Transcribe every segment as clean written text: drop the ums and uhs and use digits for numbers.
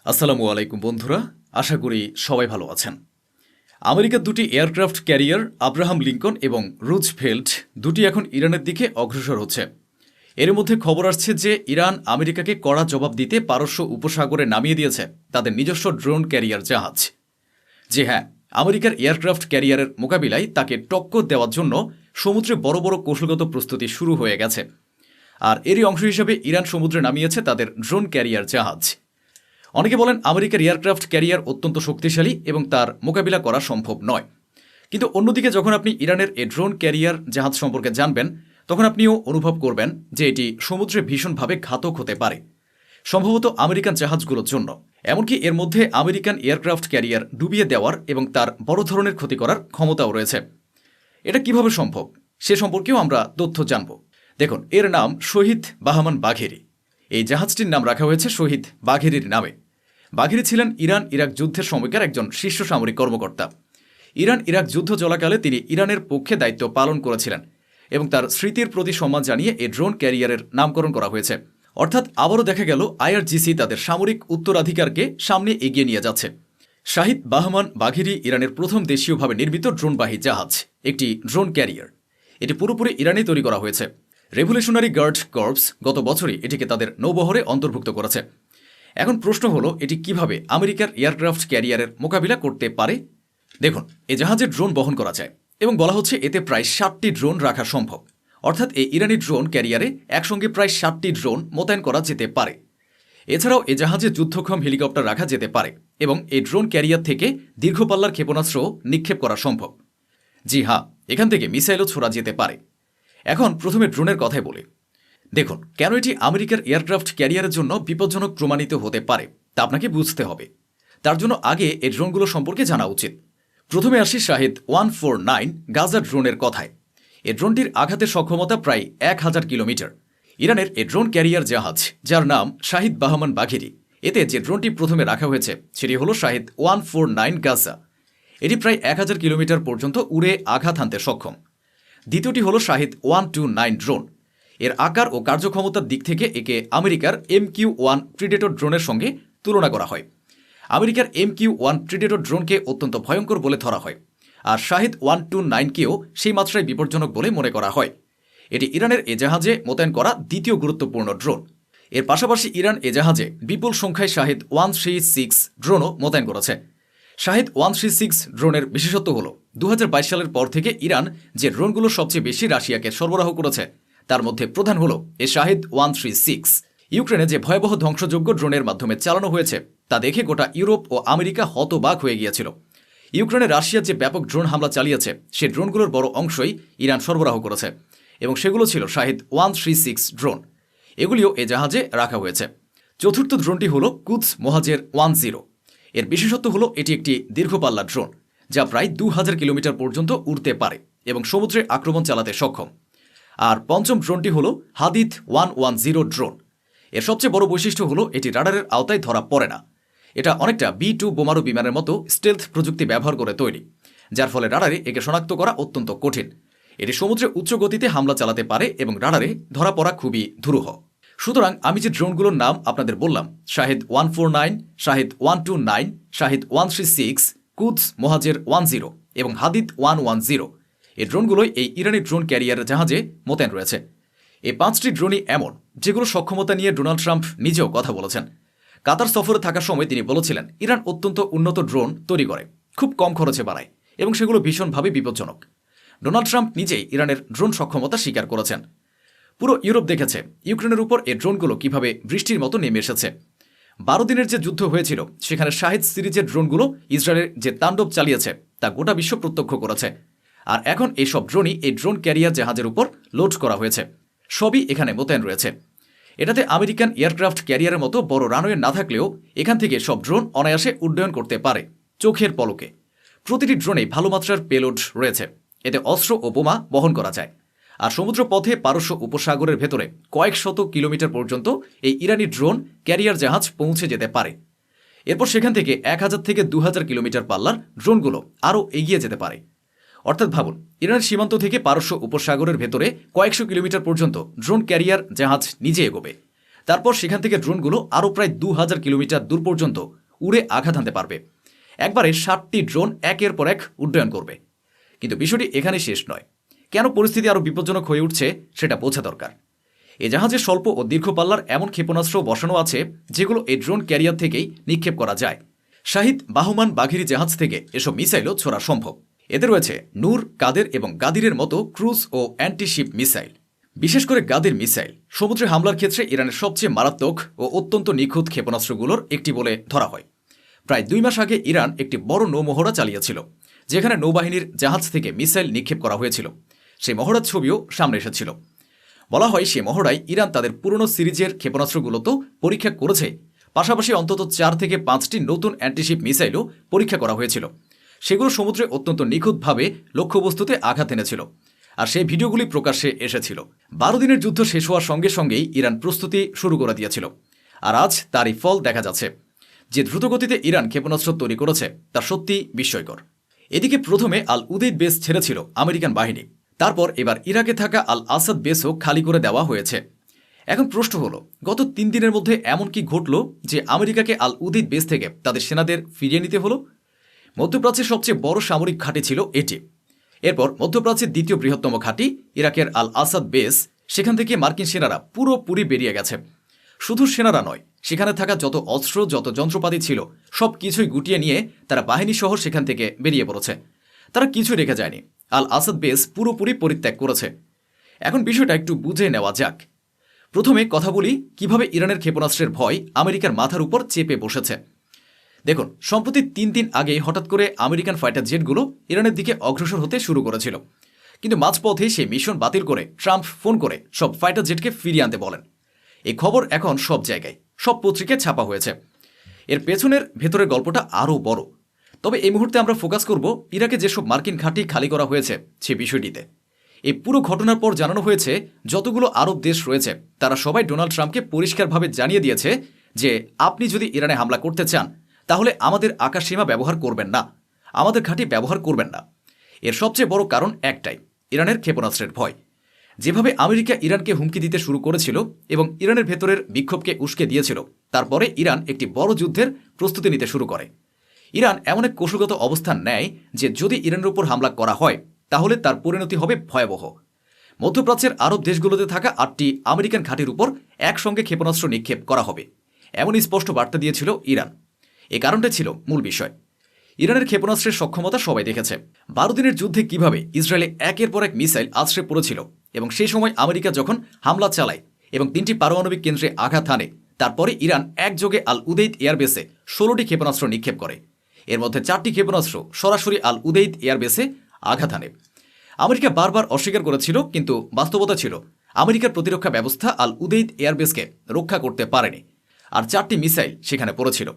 আসসালামু আলাইকুম বন্ধুরা, আশা করি সবাই ভালো আছেন। আমেরিকার দুটি এয়ারক্রাফট ক্যারিয়ার আব্রাহাম লিঙ্কন এবং রুজভেল্ট দুটি এখন ইরানের দিকে অগ্রসর হচ্ছে। এর মধ্যে খবর আসছে যে ইরান আমেরিকাকে কড়া জবাব দিতে পারস্য উপসাগরে নামিয়ে দিয়েছে তাদের নিজস্ব ড্রোন ক্যারিয়ার জাহাজ। যে হ্যাঁ, আমেরিকার এয়ারক্রাফট ক্যারিয়ারের মোকাবিলায় তাকে টক্কর দেওয়ার জন্য সমুদ্রে বড় বড় কৌশলগত প্রস্তুতি শুরু হয়ে গেছে। আর এরই অংশ হিসেবে ইরান সমুদ্রে নামিয়েছে তাদের ড্রোন ক্যারিয়ার জাহাজ। অনেকে বলেন আমেরিকার এয়ারক্রাফট ক্যারিয়ার অত্যন্ত শক্তিশালী এবং তার মোকাবিলা করা সম্ভব নয়। কিন্তু অন্যদিকে যখন আপনি ইরানের এই ড্রোন ক্যারিয়ার জাহাজ সম্পর্কে জানবেন, তখন আপনিও অনুভব করবেন যে এটি সমুদ্রে ভীষণভাবে ঘাতক হতে পারে, সম্ভবত আমেরিকান জাহাজগুলোর জন্য। এমনকি এর মধ্যে আমেরিকান এয়ারক্রাফট ক্যারিয়ার ডুবিয়ে দেওয়ার এবং তার বড় ধরনের ক্ষতি করার ক্ষমতাও রয়েছে। এটা কিভাবে সম্ভব সে সম্পর্কেও আমরা তথ্য জানব। দেখুন, এর নাম শহীদ বাহমান বাঘেরি। এই জাহাজটির নাম রাখা হয়েছে শহীদ বাঘেরির নামে। বাঘেরি ছিলেন ইরান ইরাক যুদ্ধের সময়কার একজন শীর্ষ সামরিক কর্মকর্তা। ইরান ইরাক যুদ্ধ চলাকালে তিনি ইরানের পক্ষে দায়িত্ব পালন করেছিলেন এবং তার স্মৃতির প্রতি সম্মান জানিয়ে এই ড্রোন ক্যারিয়ারের নামকরণ করা হয়েছে। অর্থাৎ আবারও দেখা গেল আইআরজিসি তাদের সামরিক উত্তরাধিকারকে সামনে এগিয়ে নিয়ে যাচ্ছে। শাহিদ বাহমান বাঘেরি ইরানের প্রথম দেশীয়ভাবে নির্মিত ড্রোনবাহী জাহাজ, একটি ড্রোন ক্যারিয়ার। এটি পুরোপুরি ইরানে তৈরি করা হয়েছে। রেভলিউশনারি গার্ড কর্পস গত বছরই এটিকে তাদের নৌবহরে অন্তর্ভুক্ত করেছে। এখন প্রশ্ন হলো, এটি কিভাবে আমেরিকার এয়ারক্রাফট ক্যারিয়ারের মোকাবিলা করতে পারে? দেখুন, এ জাহাজে ড্রোন বহন করা যায় এবং বলা হচ্ছে এতে প্রায় 60টি ড্রোন রাখা সম্ভব। অর্থাৎ এই ইরানি ড্রোন ক্যারিয়ারে একসঙ্গে প্রায় 60টি ড্রোন মোতায়েন করা যেতে পারে। এছাড়াও এ জাহাজে যুদ্ধক্ষম হেলিকপ্টার রাখা যেতে পারে এবং এই ড্রোন ক্যারিয়ার থেকে দীর্ঘপাল্লার ক্ষেপণাস্ত্র নিক্ষেপ করা সম্ভব। জি হ্যাঁ, এখান থেকে মিসাইলও ছোড়া যেতে পারে। এখন প্রথমে ড্রোনের কথাই বলি। দেখুন, কেন এটি আমেরিকার এয়ারক্রাফট ক্যারিয়ারের জন্য বিপজ্জনক প্রমাণিত হতে পারে তা আপনাকে বুঝতে হবে। তার জন্য আগে এই ড্রোনগুলো সম্পর্কে জানা উচিত। প্রথমে আসি শাহিদ 149 গাজা ড্রোনের কথায়। এ ড্রোনটির আঘাতের সক্ষমতা প্রায় 1000 কিলোমিটার। ইরানের এ ড্রোন ক্যারিয়ার জাহাজ, যার নাম শাহিদ বাহমান বাঘেরি, এতে যে ড্রোনটি প্রথমে রাখা হয়েছে সেটি হল শাহিদ 149 গাজা। এটি প্রায় 1000 কিলোমিটার পর্যন্ত উড়ে আঘাত হানতে সক্ষম। দ্বিতীয়টি হল শাহিদ 129 ড্রোন। এর আকার ও কার্যক্ষমতার দিক থেকে একে আমেরিকার MQ-1 প্রিডেটর ড্রোনের সঙ্গে তুলনা করা হয়। আমেরিকার MQ-1 প্রিডেটর ড্রোনকে অত্যন্ত ভয়ঙ্কর বলে ধরা হয়, আর শাহিদ 129কেও সেই মাত্রায় বিপজ্জনক বলে মনে করা হয়। এটি ইরানের এ জাহাজে মোতায়েন করা দ্বিতীয় গুরুত্বপূর্ণ ড্রোন। এর পাশাপাশি ইরান এ জাহাজে বিপুল সংখ্যায় শাহিদ 136 ড্রোনও মোতায়েন করেছে। শাহিদ 136 ড্রোনের বিশেষত্ব হল 2022 সালের পর থেকে ইরান যে ড্রোনগুলো সবচেয়ে বেশি রাশিয়াকে সরবরাহ করেছে তার মধ্যে প্রধান হল এ শাহিদ 136। ইউক্রেনে যে ভয়াবহ ধ্বংসযোগ্য ড্রোনের মাধ্যমে চালানো হয়েছে তা দেখে গোটা ইউরোপ ও আমেরিকা হতবাক হয়ে গিয়েছিল। ইউক্রেনে রাশিয়া যে ব্যাপক ড্রোন হামলা চালিয়েছে সে ড্রোনগুলোর বড় অংশই ইরান সরবরাহ করেছে এবং সেগুলো ছিল শাহিদ 136 ড্রোন। এগুলিও এ জাহাজে রাখা হয়েছে। চতুর্থ ড্রোনটি হল কুদস মোহাজের 10। এর বিশেষত্ব হল এটি একটি দীর্ঘপাল্লা ড্রোন যা প্রায় 2000 কিলোমিটার পর্যন্ত উড়তে পারে এবং সমুদ্রে আক্রমণ চালাতে সক্ষম। আর পঞ্চম ড্রোনটি হল হাদিদ 110 ড্রোন। এর সবচেয়ে বড় বৈশিষ্ট্য হল এটি রাডারের আওতায় ধরা পড়ে না। এটা অনেকটা B-2 বোমারু বিমানের মতো স্টেলথ প্রযুক্তি ব্যবহার করে তৈরি, যার ফলে রাডারে একে শনাক্ত করা অত্যন্ত কঠিন। এটি সমুদ্রে উচ্চ গতিতে হামলা চালাতে পারে এবং রাডারে ধরা পড়া খুবই দুরূহ। সুতরাং আমি যে ড্রোনগুলোর নাম আপনাদের বললাম, শাহিদ 149, শাহিদ 129, শাহিদ 136, কুদস মোহাজের 10 এবং হাদিদ 110, এই ড্রোনগুলোই এই ইরানি ড্রোন ক্যারিয়ার জাহাজে মোতায়েন রয়েছে। এই 5টি ড্রোনই এমন যেগুলো সক্ষমতা নিয়ে ডোনাল্ড ট্রাম্প নিজেও কথা বলেছেন। কাতার সফরে থাকার সময় তিনি বলেছিলেন ইরান অত্যন্ত উন্নত ড্রোন তৈরি করে, খুব কম খরচে বানায় এবং সেগুলো ভীষণভাবে বিপজ্জনক। ডোনাল্ড ট্রাম্প নিজেই ইরানের ড্রোন সক্ষমতা স্বীকার করেছেন। পুরো ইউরোপ দেখেছে ইউক্রেনের উপর এই ড্রোনগুলো কিভাবে বৃষ্টির মতো নেমে এসেছে। 12 দিনের যে যুদ্ধ হয়েছিল সেখানে শাহিদ সিরিজের ড্রোনগুলো ইসরায়েলের যে তাণ্ডব চালিয়েছে তা গোটা বিশ্ব প্রত্যক্ষ করেছে। আর এখন এইসব ড্রোনই এই ড্রোন ক্যারিয়ার জাহাজের উপর লোড করা হয়েছে। সবই এখানে মোতায়েন রয়েছে। এটাতে আমেরিকান এয়ারক্রাফট ক্যারিয়ারের মতো বড় রানওয়ে না থাকলেও এখান থেকে সব ড্রোন অনায়াসে উড্ডয়ন করতে পারে চোখের পলকে। প্রতিটি ড্রোনেই ভালো মাত্রার পেলোড রয়েছে। এতে অস্ত্র ও বোমা বহন করা যায়। আর সমুদ্র পথে পারস্য উপসাগরের ভেতরে কয়েক শত কিলোমিটার পর্যন্ত এই ইরানি ড্রোন ক্যারিয়ার জাহাজ পৌঁছে যেতে পারে। এরপর সেখান থেকে 1000 থেকে 2000 কিলোমিটার পাল্লার ড্রোনগুলো আরও এগিয়ে যেতে পারে। অর্থাৎ ভাবুন, ইরানের সীমান্ত থেকে পারস্য উপসাগরের ভেতরে কয়েকশো কিলোমিটার পর্যন্ত ড্রোন ক্যারিয়ার জাহাজ নিজে এগোবে, তারপর সেখান থেকে ড্রোনগুলো আরও প্রায় 2000 কিলোমিটার দূর পর্যন্ত উড়ে আঘাত হানতে পারবে। একবারে 60টি ড্রোন একের পর এক উড্ডয়ন করবে। কিন্তু বিষয়টি এখানে শেষ নয়। কেন পরিস্থিতি আরও বিপজ্জনক হয়ে উঠছে সেটা বোঝা দরকার। এ জাহাজে স্বল্প ও দীর্ঘ পাল্লার এমন ক্ষেপণাস্ত্র বসানো আছে যেগুলো এই ড্রোন ক্যারিয়ার থেকেই নিক্ষেপ করা যায়। শাহিদ বাহমান বাঘিরি জাহাজ থেকে এসব মিসাইলও ছোড়া সম্ভব। এতে রয়েছে নূর, কাদের এবং গাদিরের মতো ক্রুজ ও অ্যান্টিশিপ মিসাইল। বিশেষ করে গাদির মিসাইল সমুদ্রে হামলার ক্ষেত্রে ইরানের সবচেয়ে মারাত্মক ও অত্যন্ত নিখুঁত ক্ষেপণাস্ত্রগুলোর একটি বলে ধরা হয়। প্রায় 2 মাস আগে ইরান একটি বড় নৌমহড়া চালিয়েছিল, যেখানে নৌবাহিনীর জাহাজ থেকে মিসাইল নিক্ষেপ করা হয়েছিল। সেই মহড়ার ছবিও সামনে এসেছিল। বলা হয় সে মহড়ায় ইরান তাদের পুরনো সিরিজের ক্ষেপণাস্ত্রগুলোতেও পরীক্ষা করেছে, পাশাপাশি অন্তত 4 থেকে 5টি নতুন অ্যান্টিশিপ মিসাইলও পরীক্ষা করা হয়েছিল। সেগুলো সমুদ্রে অত্যন্ত নিখুঁতভাবে লক্ষ্যবস্তুতে আঘাত এনেছিল, আর সেই ভিডিওগুলি প্রকাশ্যে এসেছিল। 12 দিনের যুদ্ধ শেষ হওয়ার সঙ্গে সঙ্গেই ইরান প্রস্তুতি শুরু করে দিয়েছিল, আর আজ তারই ফল দেখা যাচ্ছে। যে দ্রুতগতিতে ইরান ক্ষেপণাস্ত্র তৈরি করেছে তা সত্যি বিস্ময়কর। এদিকে প্রথমে আল উদেইদ বেস ছেড়েছিল আমেরিকান বাহিনী, তারপর এবার ইরাকে থাকা আল আসাদ বেসও খালি করে দেওয়া হয়েছে। এখন প্রশ্ন হলো, গত 3 দিনের মধ্যে এমন কি ঘটল যে আমেরিকাকে আল উদেইদ বেস থেকে তাদের সেনাদের ফিরিয়ে নিতে হলো? মধ্যপ্রাচ্যের সবচেয়ে বড় সামরিক ঘাঁটি ছিল এটি। এরপর মধ্যপ্রাচ্যের দ্বিতীয় বৃহত্তম ঘাঁটি ইরাকের আল আসাদ বেস, সেখান থেকে মার্কিন সেনারা পুরোপুরি বেরিয়ে গেছে। শুধু সেনারা নয়, সেখানে থাকা যত অস্ত্র, যত যন্ত্রপাতি ছিল সব কিছুই গুটিয়ে নিয়ে তারা বাহিনী সহ সেখান থেকে বেরিয়ে পড়েছে। তারা কিছু রেখে যায়নি। আল আসাদ বেস পুরোপুরি পরিত্যাগ করেছে। এখন বিষয়টা একটু বুঝে নেওয়া যাক। প্রথমে কথা বলি কিভাবে ইরানের ক্ষেপণাস্ত্রের ভয় আমেরিকার মাথার উপর চেপে বসেছে। দেখুন, সম্প্রতি 3 দিন আগে হঠাৎ করে আমেরিকান ফাইটার জেটগুলো ইরানের দিকে অগ্রসর হতে শুরু করেছিল, কিন্তু মাঝপথে সেই মিশন বাতিল করে ট্রাম্প ফোন করে সব ফাইটার জেটকে ফিরিয়ে আনতে বলেন। এই খবর এখন সব জায়গায়, সব পত্রিকায় ছাপা হয়েছে। এর পেছনের ভেতরের গল্পটা আরও বড়। তবে এই মুহূর্তে আমরা ফোকাস করব ইরাকে যেসব মার্কিন ঘাঁটি খালি করা হয়েছে সে বিষয়টিতে। এই পুরো ঘটনার পর জানানো হয়েছে যতগুলো আরব দেশ রয়েছে তারা সবাই ডোনাল্ড ট্রাম্পকে পরিষ্কারভাবে জানিয়ে দিয়েছে যে আপনি যদি ইরানে হামলা করতে চান তাহলে আমাদের আকাশসীমা ব্যবহার করবেন না, আমাদের ঘাঁটি ব্যবহার করবেন না। এর সবচেয়ে বড় কারণ একটাই, ইরানের ক্ষেপণাস্ত্রের ভয়। যেভাবে আমেরিকা ইরানকে হুমকি দিতে শুরু করেছিল এবং ইরানের ভেতরের বিক্ষোভকে উস্কে দিয়েছিল, তারপরে ইরান একটি বড় যুদ্ধের প্রস্তুতি নিতে শুরু করে। ইরান এমন এক কৌশলগত অবস্থান নেয় যে যদি ইরানের উপর হামলা করা হয় তাহলে তার পরিণতি হবে ভয়াবহ। মধ্যপ্রাচ্যের আরব দেশগুলোতে থাকা 8টি আমেরিকান ঘাঁটির উপর একসঙ্গে ক্ষেপণাস্ত্র নিক্ষেপ করা হবে, এমন স্পষ্ট বার্তা দিয়েছিল ইরান। এ কারণটা ছিল মূল বিষয়। ইরানের ক্ষেপণাস্ত্রের সক্ষমতা সবাই দেখেছে। 12 দিনের যুদ্ধে কিভাবে ইসরায়েলে একের পর এক মিসাইল আছড়ে পড়েছিল, এবং সেই সময় আমেরিকা যখন হামলা চালায় এবং 3টি পারমাণবিক কেন্দ্রে আঘাত হানে, তারপরে ইরান একযোগে আল উদেইদ এয়ারবেসে 16টি ক্ষেপণাস্ত্র নিক্ষেপ করে। এর মধ্যে 4টি ক্ষেপণাস্ত্র সরাসরি আল উদেইদ এয়ারবেসে আঘাত হানে। আমেরিকা বারবার অস্বীকার করেছিল, কিন্তু বাস্তবতা ছিল আমেরিকার প্রতিরক্ষা ব্যবস্থা আল উদেইদ এয়ারবেসকে রক্ষা করতে পারেনি, আর 4টি মিসাইল সেখানে পড়েছিল।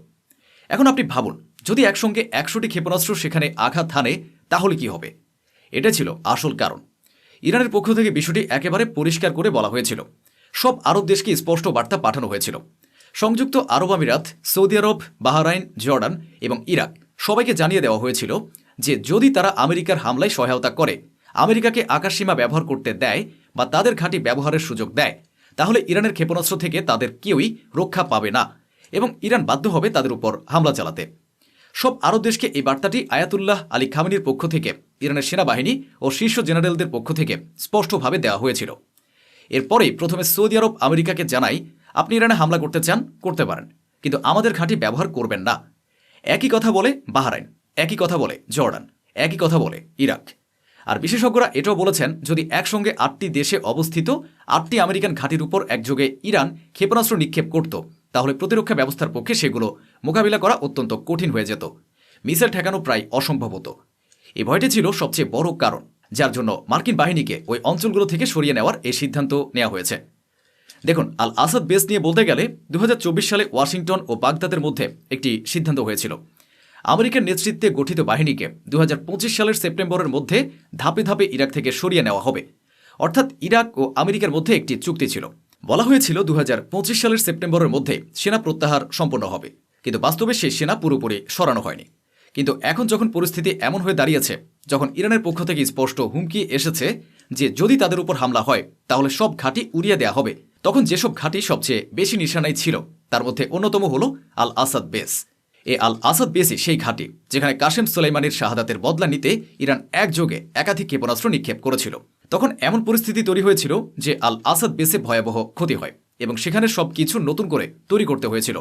এখন আপনি ভাবুন, যদি একসঙ্গে 100টি ক্ষেপণাস্ত্র সেখানে আঘাত হানে তাহলে কি হবে? এটা ছিল আসল কারণ। ইরানের পক্ষ থেকে বিষয়টি একেবারে পরিষ্কার করে বলা হয়েছিল। সব আরব দেশকে স্পষ্ট বার্তা পাঠানো হয়েছিল। সংযুক্ত আরব আমিরাত, সৌদি আরব, বাহরাইন, জর্ডান এবং ইরাক সবাইকে জানিয়ে দেওয়া হয়েছিল যে যদি তারা আমেরিকার হামলায় সহায়তা করে, আমেরিকাকে আকাশসীমা ব্যবহার করতে দেয় বা তাদের ঘাঁটি ব্যবহারের সুযোগ দেয়, তাহলে ইরানের ক্ষেপণাস্ত্র থেকে তাদের কেউই রক্ষা পাবে না এবং ইরান বাধ্য হবে তাদের উপর হামলা চালাতে। সব আরব দেশকে এই বার্তাটি আয়াতুল্লাহ আলী খামেনির পক্ষ থেকে ইরানের সেনাবাহিনী ও শীর্ষ জেনারেলদের পক্ষ থেকে স্পষ্টভাবে দেওয়া হয়েছিল। এরপরেই প্রথমে সৌদি আরব আমেরিকাকে জানায়, আপনি ইরানে হামলা করতে চান করতে পারেন, কিন্তু আমাদের ঘাঁটি ব্যবহার করবেন না। একই কথা বলে বাহরাইন, একই কথা বলে জর্ডান, একই কথা বলে ইরাক। আর বিশেষজ্ঞরা এটাও বলেছেন, যদি একসঙ্গে 8টি দেশে অবস্থিত 8টি আমেরিকান ঘাঁটির উপর একযোগে ইরান ক্ষেপণাস্ত্র নিক্ষেপ করত, তাহলে প্রতিরক্ষা ব্যবস্থার পক্ষে সেগুলো মোকাবিলা করা অত্যন্ত কঠিন হয়ে যেত, মিসাইল ঠেকানো প্রায় অসম্ভব হতো। এই ভয়টি ছিল সবচেয়ে বড় কারণ, যার জন্য মার্কিন বাহিনীকে ওই অঞ্চলগুলো থেকে সরিয়ে নেওয়ার এই সিদ্ধান্ত নেওয়া হয়েছে। দেখুন, আল আসাদ বেস নিয়ে বলতে গেলে 2024 সালে ওয়াশিংটন ও বাগদাদের মধ্যে একটি সিদ্ধান্ত হয়েছিল। আমেরিকার নেতৃত্বে গঠিত বাহিনীকে 2025 সালের সেপ্টেম্বরের মধ্যে ধাপে ধাপে ইরাক থেকে সরিয়ে নেওয়া হবে। অর্থাৎ ইরাক ও আমেরিকার মধ্যে একটি চুক্তি ছিল। বলা হয়েছিল 2025 সালের সেপ্টেম্বরের মধ্যে সেনা প্রত্যাহার সম্পন্ন হবে, কিন্তু বাস্তবে সেই সেনা পুরোপুরি সরানো হয়নি। কিন্তু এখন যখন পরিস্থিতি এমন হয়ে দাঁড়িয়েছে, যখন ইরানের পক্ষ থেকে স্পষ্ট হুমকি এসেছে যে যদি তাদের উপর হামলা হয় তাহলে সব ঘাঁটি উড়িয়ে দেওয়া হবে, তখন যেসব ঘাঁটি সবচেয়ে বেশি নিশানায় ছিল তার মধ্যে অন্যতম হল আল আসাদ বেস। এই আল আসাদ বেসই সেই ঘাঁটি যেখানে কাসেম সোলাইমানির শাহাদাতের বদলা নিতে ইরান একযোগে একাধিক ক্ষেপণাস্ত্র নিক্ষেপ করেছিল। তখন এমন পরিস্থিতি তৈরি হয়েছিল যে আল আসাদ বেসে ভয়াবহ ক্ষতি হয় এবং সেখানে সবকিছু নতুন করে তৈরি করতে হয়েছিল।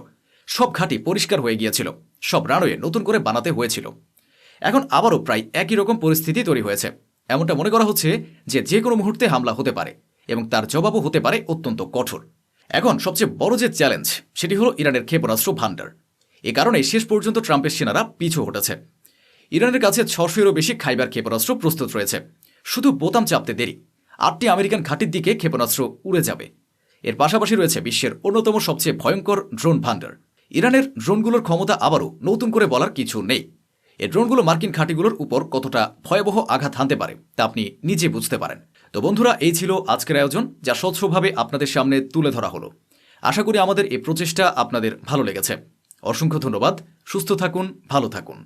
সব ঘাঁটি পরিষ্কার হয়ে গিয়েছিল, সব রানওয়ে নতুন করে বানাতে হয়েছিল। এখন আবারও প্রায় একই রকম পরিস্থিতি তৈরি হয়েছে। এমনটা মনে করা হচ্ছে যে কোনো মুহূর্তে হামলা হতে পারে এবং তার জবাবও হতে পারে অত্যন্ত কঠোর। এখন সবচেয়ে বড় যে চ্যালেঞ্জ সেটি হলো ইরানের ক্ষেপণাস্ত্র ভান্ডার। এ কারণে শেষ পর্যন্ত ট্রাম্পের সেনারা পিছু হটেছে। ইরানের কাছে 600-এরও বেশি খাইবার ক্ষেপণাস্ত্র প্রস্তুত রয়েছে। শুধু বোতাম চাপতে দেরি, 8টি আমেরিকান ঘাঁটির দিকে ক্ষেপণাস্ত্র উড়ে যাবে। এর পাশাপাশি রয়েছে বিশ্বের অন্যতম সবচেয়ে ভয়ঙ্কর ড্রোন ভান্ডার। ইরানের ড্রোনগুলোর ক্ষমতা আবারও নতুন করে বলার কিছু নেই। এই ড্রোনগুলো মার্কিন ঘাঁটিগুলোর উপর কতটা ভয়াবহ আঘাত হানতে পারে তা আপনি নিজে বুঝতে পারেন। তো বন্ধুরা, এই ছিল আজকের আয়োজন, যা স্বচ্ছভাবে আপনাদের সামনে তুলে ধরা হলো। আশা করি আমাদের এই প্রচেষ্টা আপনাদের ভালো লেগেছে। অসংখ্য ধন্যবাদ। সুস্থ থাকুন, ভালো থাকুন।